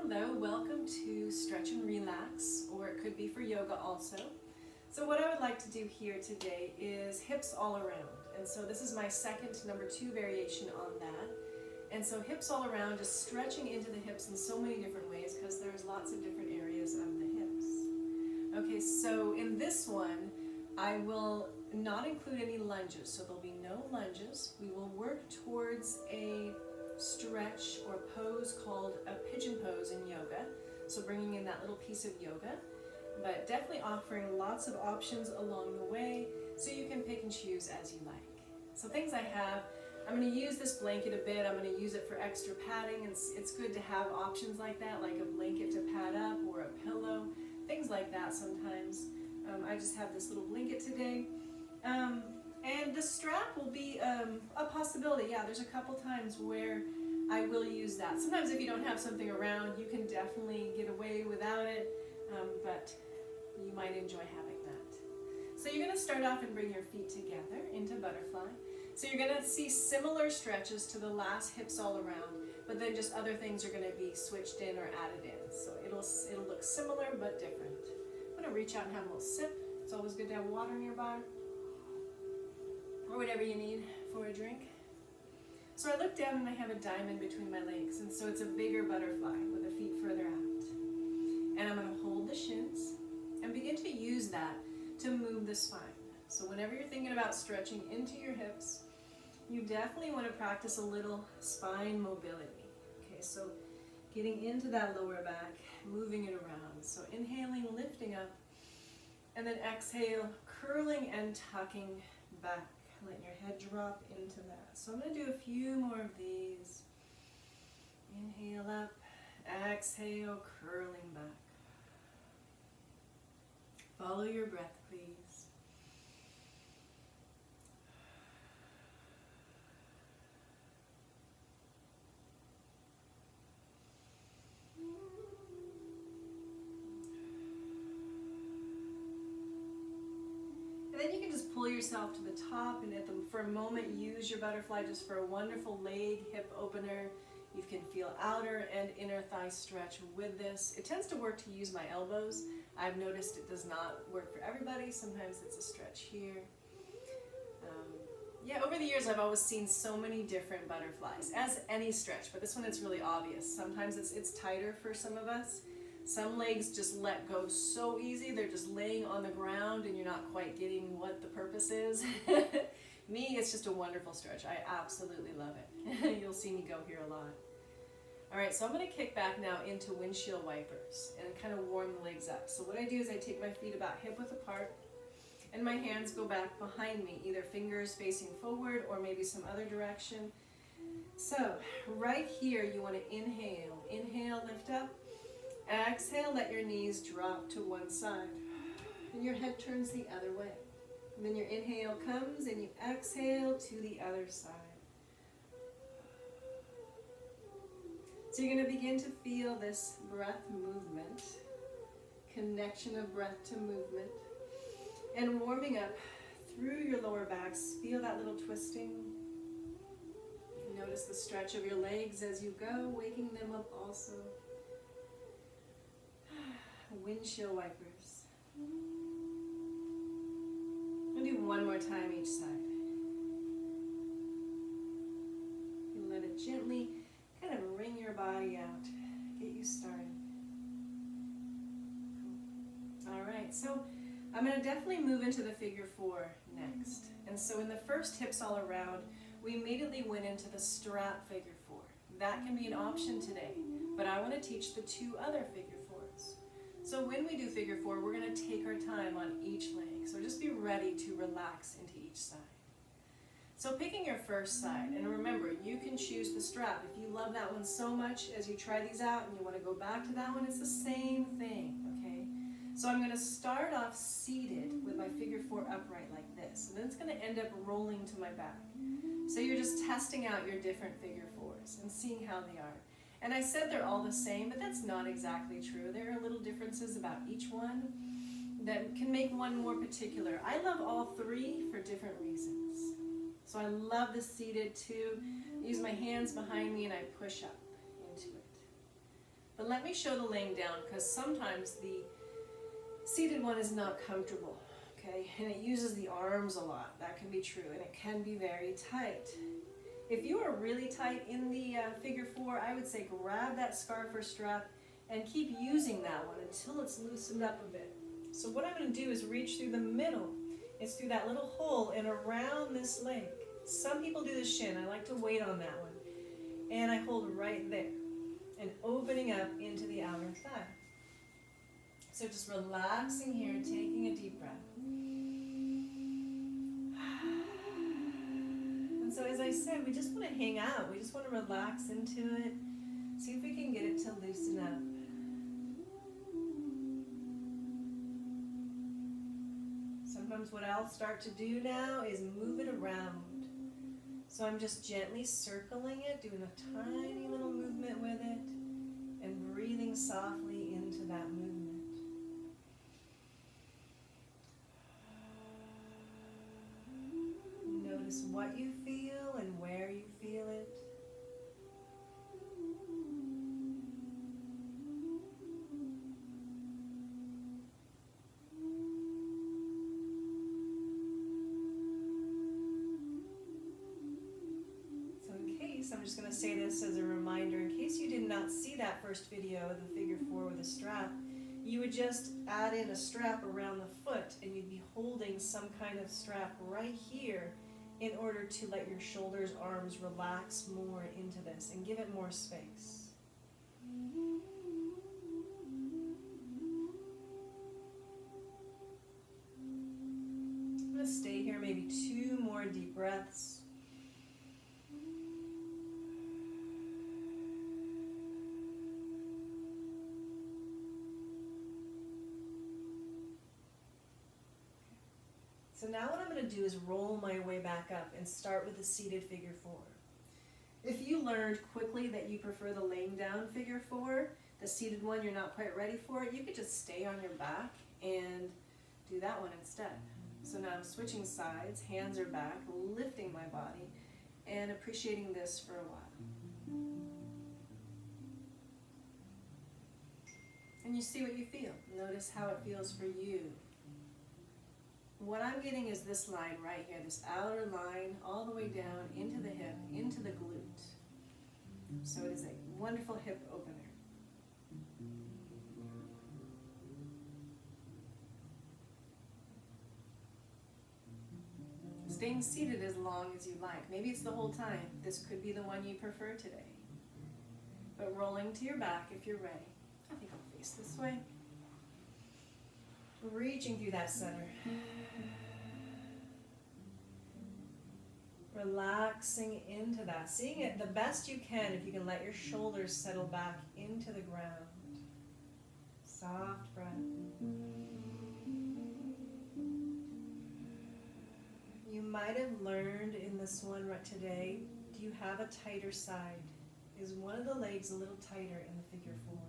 Hello, welcome to Stretch and Relax, or it could be for yoga also. So what I would like to do here today is hips all around. And so this is my second, number 2 variation on that. And so hips all around, just stretching into the hips in so many different ways because there's lots of different areas of the hips. Okay, so in this one, I will not include any lunges, so there'll be no lunges. We will work towards a stretch or pose called a pigeon pose in yoga, so bringing in that little piece of yoga, but definitely offering lots of options along the way so you can pick and choose as you like. So things I have, I'm going to use this blanket a bit. I'm going to use it for extra padding, and it's good to have options like that, like a blanket to pad up or a pillow, things like that sometimes. I just have this little blanket today. And the strap will be a possibility. Yeah, there's a couple times where I will use that. Sometimes if you don't have something around, you can definitely get away without it, but you might enjoy having that. So you're going to start off and bring your feet together into butterfly. So you're going to see similar stretches to the last hips all around, but then just other things are going to be switched in or added in. So it'll look similar but different. I'm going to reach out and have a little sip. It's always good to have water nearby, or whatever you need for a drink. So I look down and I have a diamond between my legs, and so it's a bigger butterfly with the feet further out. And I'm going to hold the shins and begin to use that to move the spine. So whenever you're thinking about stretching into your hips, you definitely want to practice a little spine mobility. Okay, so getting into that lower back, moving it around. So inhaling, lifting up, and then exhale, curling and tucking back. Let your head drop into that. So I'm going to do a few more of these. Inhale up, exhale, curling back. Follow your breath, please. And then you can just pull yourself to the top, and for a moment use your butterfly just for a wonderful leg hip opener. You can feel outer and inner thigh stretch with this. It tends to work to use my elbows. I've noticed it does not work for everybody. Sometimes it's a stretch here. Yeah, over the years I've always seen so many different butterflies, as any stretch, but this one it's really obvious. Sometimes it's tighter for some of us. Some legs just let go so easy, they're just laying on the ground and you're not quite getting what the purpose is. Me, it's just a wonderful stretch. I absolutely love it. You'll see me go here a lot. All right, so I'm going to kick back now into windshield wipers and kind of warm the legs up. So what I do is I take my feet about hip width apart and my hands go back behind me, either fingers facing forward or maybe some other direction. So right here you want to inhale. Inhale, lift up. Exhale, let your knees drop to one side. And your head turns the other way. And then your inhale comes and you exhale to the other side. So you're going to begin to feel this breath movement, connection of breath to movement, and warming up through your lower backs. Feel that little twisting. Notice the stretch of your legs as you go, waking them up also. Windshield wipers. I'll do one more time each side. You let it gently kind of wring your body out. Get you started. Cool. All right, so I'm going to definitely move into the figure 4 next. And so in the first hips all around, we immediately went into the strap figure 4. That can be an option today, but I want to teach the 2 other figure 4s. So when we do figure 4, we're going to take our time on each leg. So just be ready to relax into each side. So picking your first side, and remember, you can choose the strap. If you love that one so much as you try these out and you want to go back to that one, it's the same thing, okay? So I'm going to start off seated with my figure 4 upright like this, and then it's going to end up rolling to my back. So you're just testing out your different figure 4s and seeing how they are. And I said they're all the same, but that's not exactly true. There are little differences about each one that can make one more particular. I love all 3 for different reasons. So I love the seated too. I use my hands behind me and I push up into it. But But let me show the laying down, because sometimes the seated one is not comfortable, okay? And it uses the arms a lot. That can be true, and it can be very tight. If you are really tight in the figure four, I would say grab that scarf or strap and keep using that one until it's loosened up a bit. So what I'm going to do is reach through the middle. It's through that little hole and around this leg. Some people do the shin. I like to wait on that one. And I hold right there and opening up into the outer thigh. So just relaxing here, taking a deep breath. And so as I said, we just want to hang out. We just want to relax into it. See if we can get it to loosen up. Sometimes what I'll start to do now is move it around. So I'm just gently circling it, doing a tiny little movement with it, and breathing softly into that movement. Notice what you feel and where you feel it. I'm just going to say this as a reminder, in case you did not see that first video of the figure four with a strap, you would just add in a strap around the foot and you'd be holding some kind of strap right here in order to let your shoulders, arms relax more into this and give it more space. I'm going to stay here maybe 2 more deep breaths. So now what I'm going to do is roll my way back up and start with the seated figure four. If you learned quickly that you prefer the laying down figure four, the seated one you're not quite ready for it, you could just stay on your back and do that one instead. So now I'm switching sides, hands are back, lifting my body, and appreciating this for a while. And you see what you feel. Notice how it feels for you. What I'm getting is this line right here, this outer line all the way down into the hip, into the glute. So it is a wonderful hip opener. Staying seated as long as you like. Maybe it's the whole time. This could be the one you prefer today. But rolling to your back if you're ready. I think I'll face this way. Reaching through that center. Relaxing into that. Seeing it the best you can if you can let your shoulders settle back into the ground. Soft breath. You might have learned in this one right today, do you have a tighter side? Is one of the legs a little tighter in the figure four?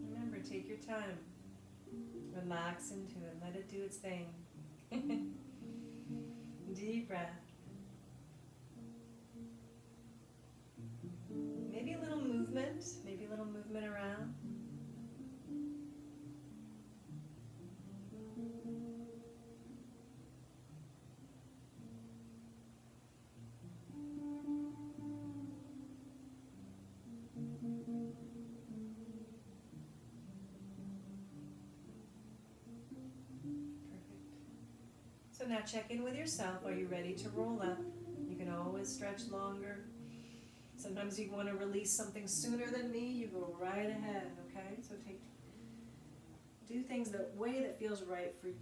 Remember, take your time. Relax into it. Let it do its thing. Deep breath. Maybe a little movement around. So now check in with yourself. Are you ready to roll up? You can always stretch longer. Sometimes you want to release something sooner than me, you go right ahead, okay? So do things the way that feels right for you.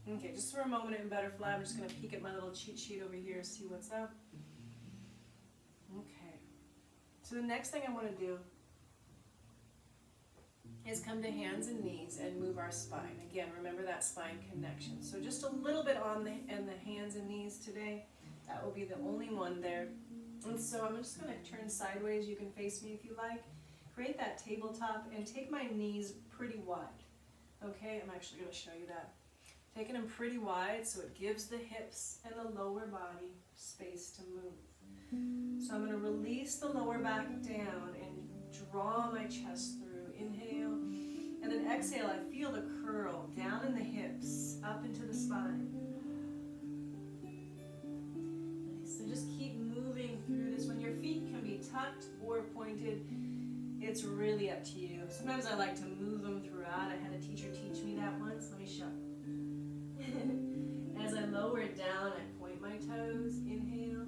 Okay, just for a moment in Butterfly, I'm just going to peek at my little cheat sheet over here, see what's up. Okay. So the next thing I want to do is come to hands and knees and move our spine. Again, remember that spine connection. So just a little bit on the hands and knees today. That will be the only one there. And so I'm just going to turn sideways. You can face me if you like. create that tabletop and take my knees pretty wide. Okay, I'm actually going to show you that. Taking them pretty wide so it gives the hips and the lower body space to move. So I'm going to release the lower back down and draw my chest through. Inhale, and then exhale. I feel the curl down in the hips, up into the spine. Nice. So just keep moving through this. When your feet can be tucked or pointed, it's really up to you. Sometimes I like to move them throughout. I had a teacher teach me that once. Let me show. As I lower it down, I point my toes. Inhale.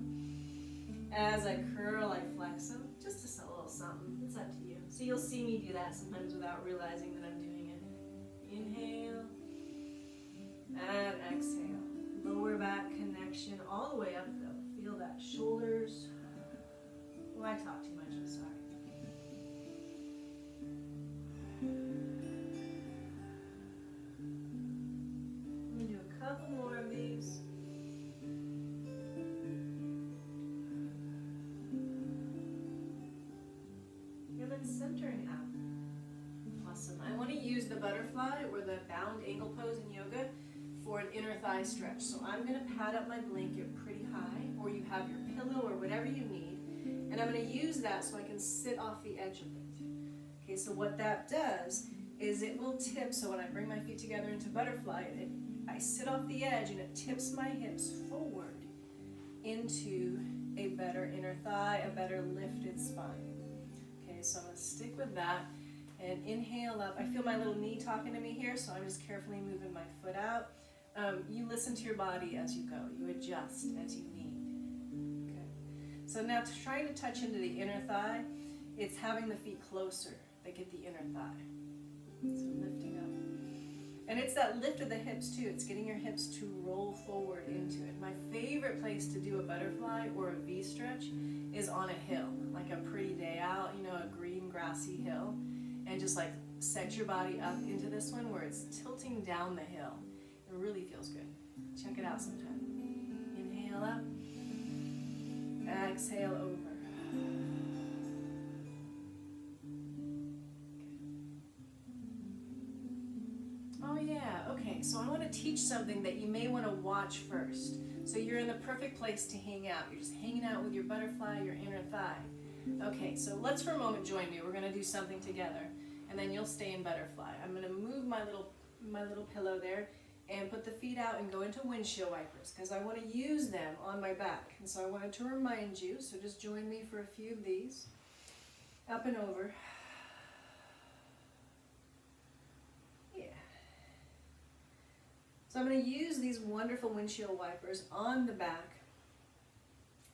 As I curl, I flex them. Just a little something. It's up to you. So you'll see me do that sometimes without realizing that I'm doing it. Inhale. And exhale. Lower back connection all the way up though. Feel that. Shoulders. Oh, I talk too much. I'm sorry. Let me do a couple more of these. And then centering out. Awesome. I want to use the butterfly or the bound ankle pose in yoga for an inner thigh stretch. So I'm going to pad up my blanket pretty high, or you have your pillow or whatever you need. And I'm going to use that so I can sit off the edge of it. Okay, so what that does is it will tip. So when I bring my feet together into butterfly, I sit off the edge and it tips my hips forward into a better inner thigh, a better lifted spine. Okay, so I'm going to stick with that and inhale up. I feel my little knee talking to me here, so I'm just carefully moving my foot out. You listen to your body as you go. You adjust as you need. Okay. So now trying to touch into the inner thigh, it's having the feet closer that get the inner thigh. So lifting up. And it's that lift of the hips too. It's getting your hips to roll forward into it. My favorite place to do a butterfly or a V stretch is on a hill, like a pretty day out, you know, a green grassy hill. And just like set your body up into this one where it's tilting down the hill. It really feels good. Check it out sometime. Inhale up. Exhale over. Oh yeah, okay, so I want to teach something that you may want to watch first. So you're in the perfect place to hang out. You're just hanging out with your butterfly, your inner thigh. Okay, so let's for a moment join me. We're going to do something together, and then you'll stay in butterfly. I'm going to move my little pillow there and put the feet out and go into windshield wipers because I want to use them on my back. And so I wanted to remind you, so just join me for a few of these. Up and over. Yeah. So I'm going to use these wonderful windshield wipers on the back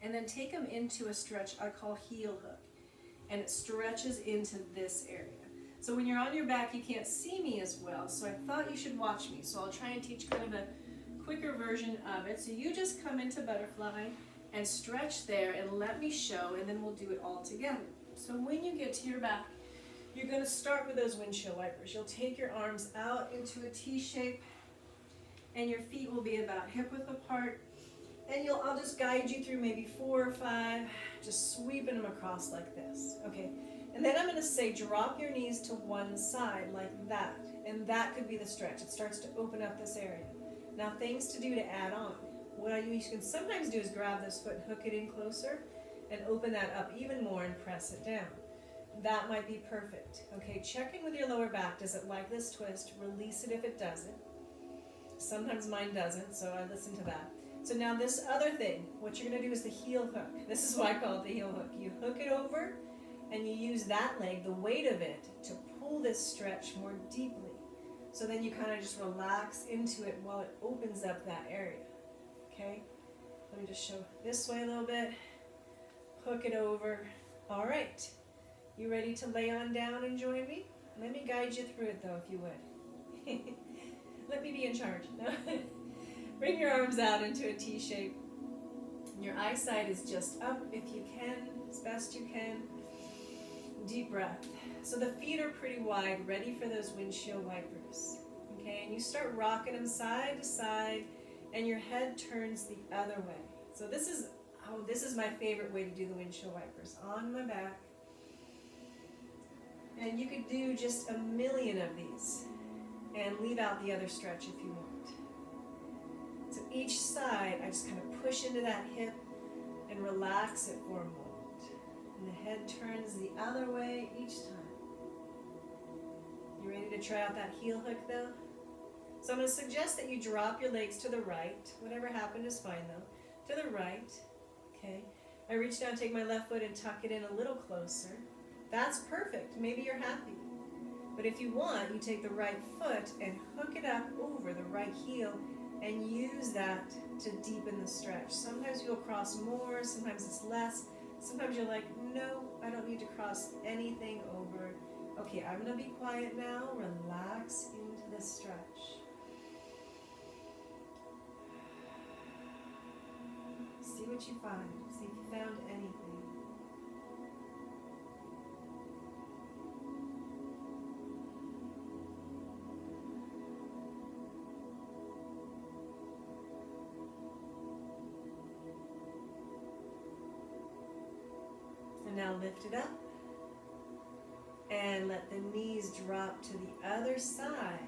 and then take them into a stretch I call heel hook. And it stretches into this area. So when you're on your back, you can't see me as well, so I thought you should watch me. So I'll try and teach kind of a quicker version of it. So you just come into butterfly and stretch there and let me show, and then we'll do it all together. So when you get to your back, you're going to start with those windshield wipers. You'll take your arms out into a T shape, and your feet will be about hip width apart. And I'll just guide you through maybe 4 or 5, just sweeping them across like this. Okay. And then I'm going to say drop your knees to one side like that. And that could be the stretch. It starts to open up this area. Now things to do to add on. What you can sometimes do is grab this foot, hook it in closer, and open that up even more and press it down. That might be perfect. Okay, check in with your lower back. Does it like this twist? Release it if it doesn't. Sometimes mine doesn't, so I listen to that. So now this other thing, what you're going to do is the heel hook. This is why I call it the heel hook. You hook it over, and you use that leg, the weight of it, to pull this stretch more deeply. So then you kind of just relax into it while it opens up that area. Okay? Let me just show this way a little bit. Hook it over. All right. You ready to lay on down and join me? Let me guide you through it though, if you would. Let me be in charge. No? Bring your arms out into a T shape. Your eyesight is just up if you can, as best you can. Deep breath. So the feet are pretty wide, ready for those windshield wipers. Okay, and you start rocking them side to side, and your head turns the other way. So this is my favorite way to do the windshield wipers. On my back. And you could do just a million of these and leave out the other stretch if you want. So each side, I just kind of push into that hip and relax it for a moment. And the head turns the other way each time. You ready to try out that heel hook though? So I'm going to suggest that you drop your legs to the right. Whatever happened is fine though. To the right. Okay. I reach down, take my left foot and tuck it in a little closer. That's perfect. Maybe you're happy. But if you want, you take the right foot and hook it up over the right heel and use that to deepen the stretch. Sometimes you'll cross more, sometimes it's less. Sometimes you're like, no, I don't need to cross anything over. Okay, I'm going to be quiet now. Relax into the stretch. See what you find. See if you found anything. And now lift it up. And let the knees drop to the other side.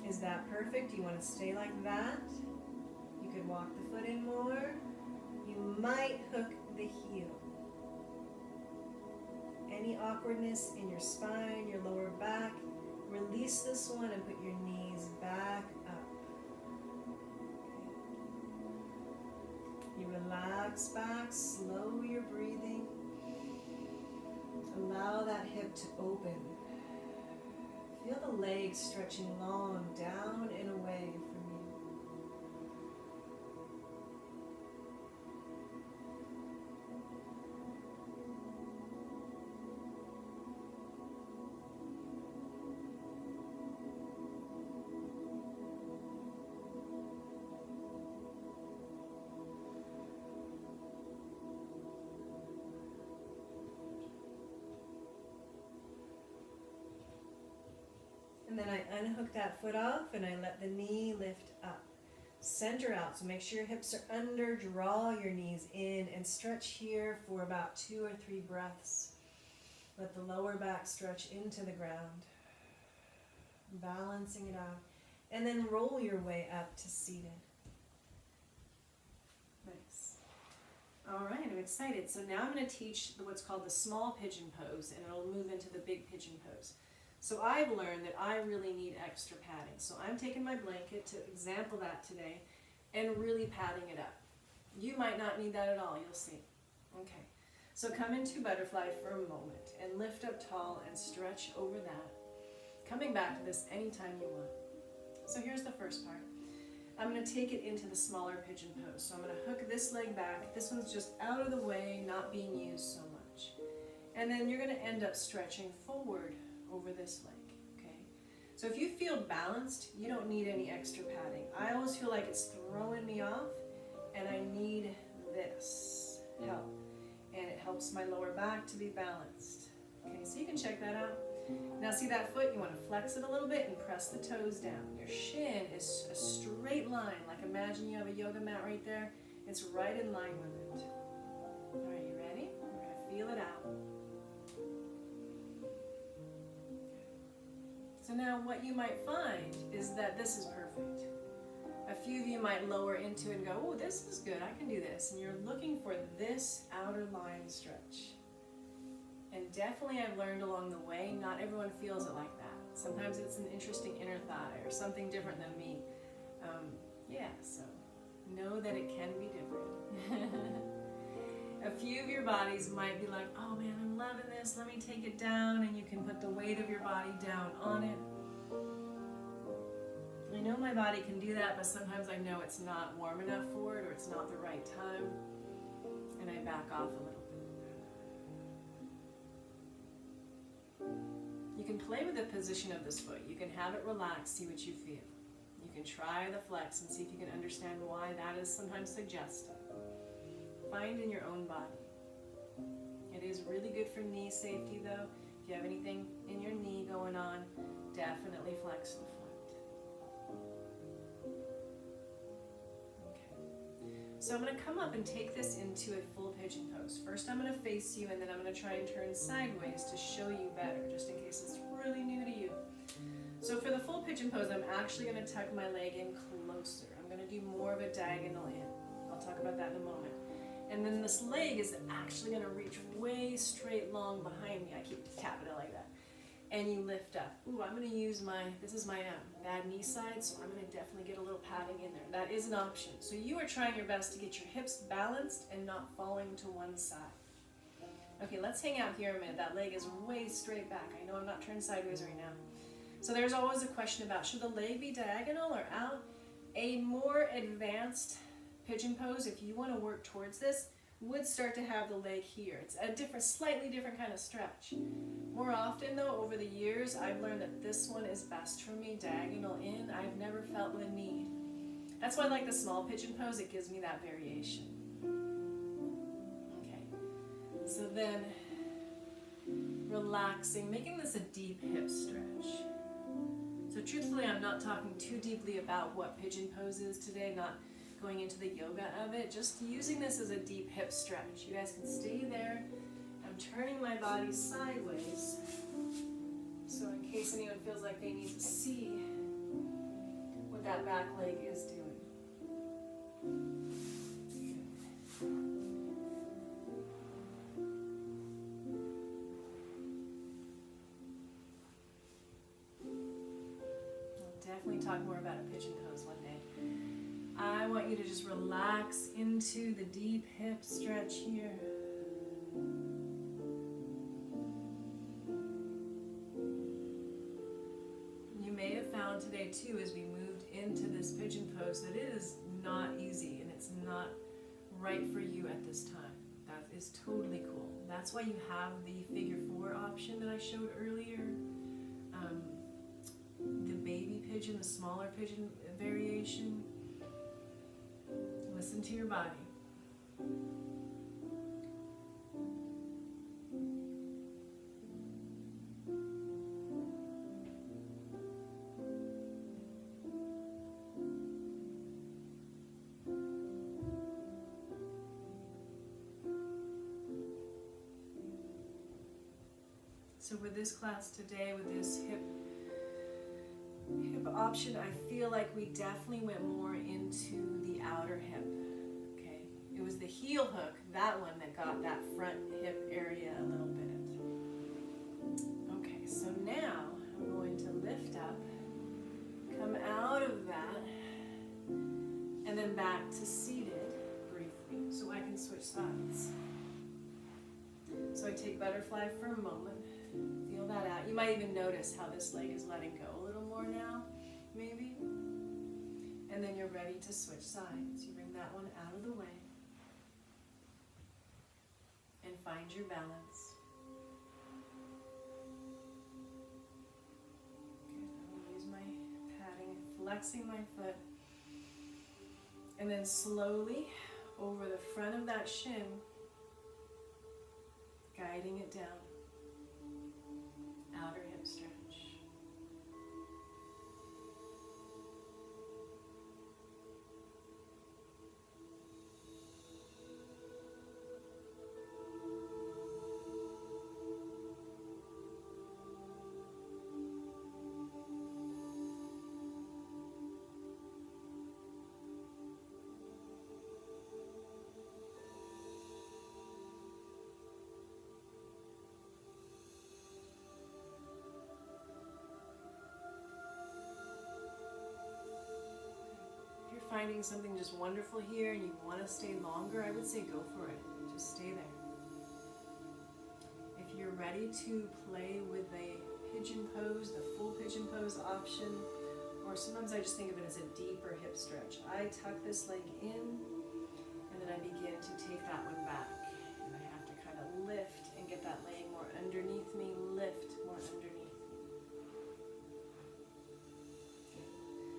Is that perfect? Do you want to stay like that? You could walk the foot in more. You might hook the heel. Any awkwardness in your spine, your lower back, release this one and put your knees back up. Okay. You relax back, slow your breathing. Allow that hip to open. Feel the legs stretching long down and away from you. And then I unhook that foot off and I let the knee lift up. Center out, so make sure your hips are under, draw your knees in and stretch here for about 2 or 3 breaths. Let the lower back stretch into the ground. Balancing it out. And then roll your way up to seated. Nice. All right, I'm excited. So now I'm going to teach what's called the small pigeon pose, and it'll move into the big pigeon pose. So I've learned that I really need extra padding. So I'm taking my blanket to example that today and really padding it up. You might not need that at all, you'll see. Okay, so come into butterfly for a moment and lift up tall and stretch over that. Coming back to this anytime you want. So here's the first part. I'm going to take it into the smaller pigeon pose. So I'm going to hook this leg back. This one's just out of the way, not being used so much. And then you're going to end up stretching forward over this leg, okay? So if you feel balanced, you don't need any extra padding. I always feel like it's throwing me off and I need this help. And it helps my lower back to be balanced. Okay, so you can check that out. Now see that foot, you want to flex it a little bit and press the toes down. Your shin is a straight line, like imagine you have a yoga mat right there. It's right in line with it. All right, you ready? We're going to feel it out. So now what you might find is that this is perfect. A few of you might lower into it and go, oh, this is good, I can do this. And you're looking for this outer line stretch. And definitely I've learned along the way, not everyone feels it like that. Sometimes it's an interesting inner thigh or something different than me. Yeah, so know that it can be different. A few of your bodies might be like, oh man, I'm loving this, let me take it down, and you can put the weight of your body down on it. I know my body can do that, but sometimes I know it's not warm enough for it or it's not the right time, and I back off a little bit. You can play with the position of this foot. You can have it relaxed, see what you feel. You can try the flex and see if you can understand why that is sometimes suggested. Find in your own body. It is really good for knee safety though. If you have anything in your knee going on, definitely flex the foot. Okay. So I'm going to come up and take this into a full pigeon pose. First I'm going to face you, and then I'm going to try and turn sideways to show you better, just in case it's really new to you. So for the full pigeon pose, I'm actually going to tuck my leg in closer. I'm going to do more of a diagonal in. I'll talk about that in a moment. And then this leg is actually going to reach way straight long behind me. I keep tapping it like that. And you lift up. Ooh, I'm going to use this is my bad knee side, so I'm going to definitely get a little padding in there. That is an option. So you are trying your best to get your hips balanced and not falling to one side. Okay, let's hang out here a minute. That leg is way straight back. I know I'm not turned sideways right now. So there's always a question about, should the leg be diagonal or out? A more advanced pigeon pose, if you want to work towards this, would start to have the leg here. It's a slightly different kind of stretch. More often though, over the years, I've learned that this one is best for me, diagonal in. I've never felt the need. That's why I like the small pigeon pose, it gives me that variation. Okay, so then relaxing, making this a deep hip stretch. So truthfully, I'm not talking too deeply about what pigeon pose is today, not going into the yoga of it, just using this as a deep hip stretch. You guys can stay there. I'm turning my body sideways, so in case anyone feels like they need to see what that back leg is doing. I'll definitely talk more about a pigeon pose one day. I want you to just relax into the deep hip stretch here. You may have found today too, as we moved into this pigeon pose, that it is not easy and it's not right for you at this time. That is totally cool. That's why you have the figure 4 option that I showed earlier. The baby pigeon, the smaller pigeon variation. Listen to your body. So with this class today, with this hip option, I feel like we definitely went more into the outer hip. Okay, it was the heel hook, that one, that got that front hip area a little bit. Okay, so now I'm going to lift up, come out of that, and then back to seated briefly, so I can switch sides. So I take butterfly for a moment, feel that out. You might even notice how this leg is letting go a little more now, maybe. And then you're ready to switch sides. You bring that one out of the way and find your balance. Okay, I'm going to use my padding, flexing my foot, and then slowly over the front of that shin, guiding it down. Outer hip stretch. Finding something just wonderful here and you want to stay longer, I would say go for it. Just stay there. If you're ready to play with a pigeon pose, the full pigeon pose option, or sometimes I just think of it as a deeper hip stretch. I tuck this leg in and then I begin to take that one back. And I have to kind of lift and get that leg more underneath me, lift more underneath me.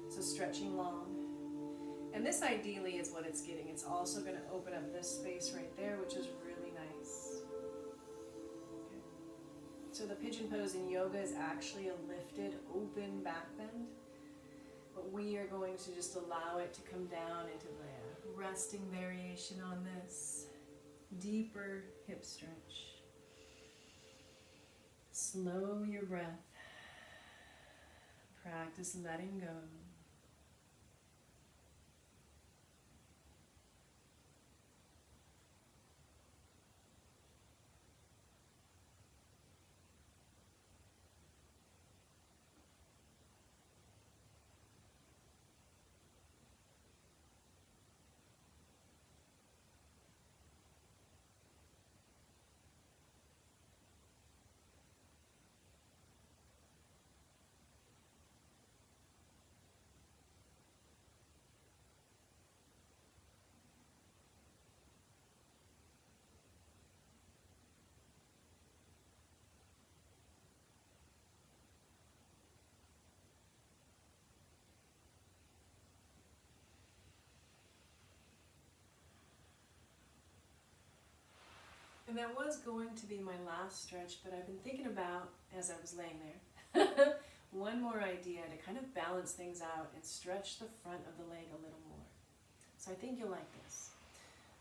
So stretching long. And this ideally is what it's getting. It's also going to open up this space right there, which is really nice. Okay. So the pigeon pose in yoga is actually a lifted, open back bend. but we are going to just allow it to come down into the resting variation on this. Deeper hip stretch. Slow your breath. Practice letting go. And that was going to be my last stretch, but I've been thinking about, as I was laying there, one more idea to kind of balance things out and stretch the front of the leg a little more. So I think you'll like this.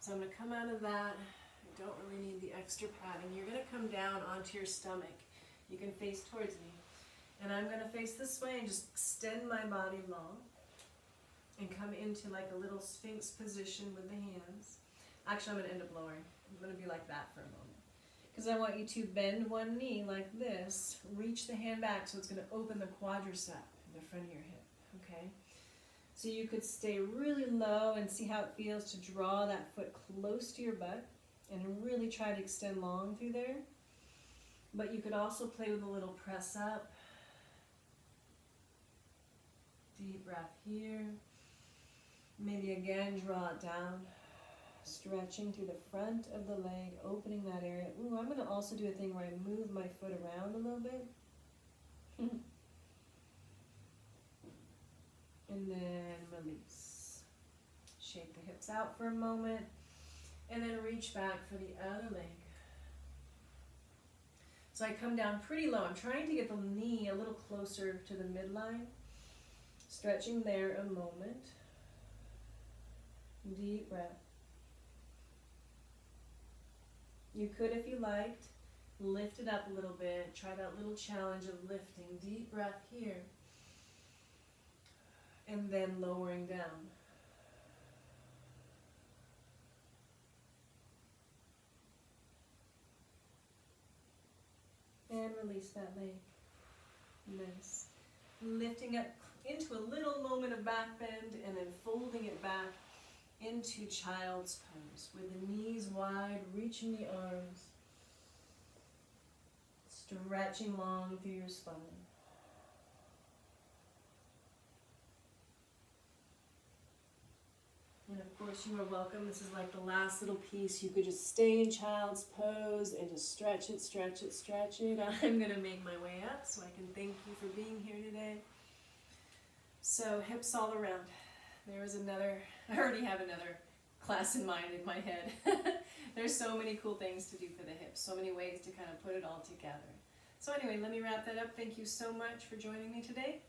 So I'm going to come out of that. I don't really need the extra padding. You're going to come down onto your stomach. You can face towards me. And I'm going to face this way and just extend my body long and come into like a little sphinx position with the hands. Actually, I'm going to end up lowering. I'm going to be like that for a moment. Because I want you to bend one knee like this, reach the hand back so it's going to open the quadricep in the front of your hip, okay? So you could stay really low and see how it feels to draw that foot close to your butt and really try to extend long through there. But you could also play with a little press up. Deep breath here. Maybe again draw it down. Stretching through the front of the leg, opening that area. Ooh, I'm going to also do a thing where I move my foot around a little bit. And then release. Shake the hips out for a moment. And then reach back for the other leg. So I come down pretty low. I'm trying to get the knee a little closer to the midline. Stretching there a moment. Deep breath. You could, if you liked, lift it up a little bit. Try that little challenge of lifting. Deep breath here. And then lowering down. And release that leg. Nice. Lifting up into a little moment of back bend and then folding it back into child's pose with the knees wide, reaching the arms, stretching long through your spine. And of course you are welcome. This is like the last little piece. You could just stay in child's pose and just stretch it, stretch it, stretch it. I'm going to make my way up so I can thank you for being here today. So hips all around. There is another, I already have another class in mind in my head. There's so many cool things to do for the hips, so many ways to kind of put it all together. So anyway, let me wrap that up. Thank you so much for joining me today.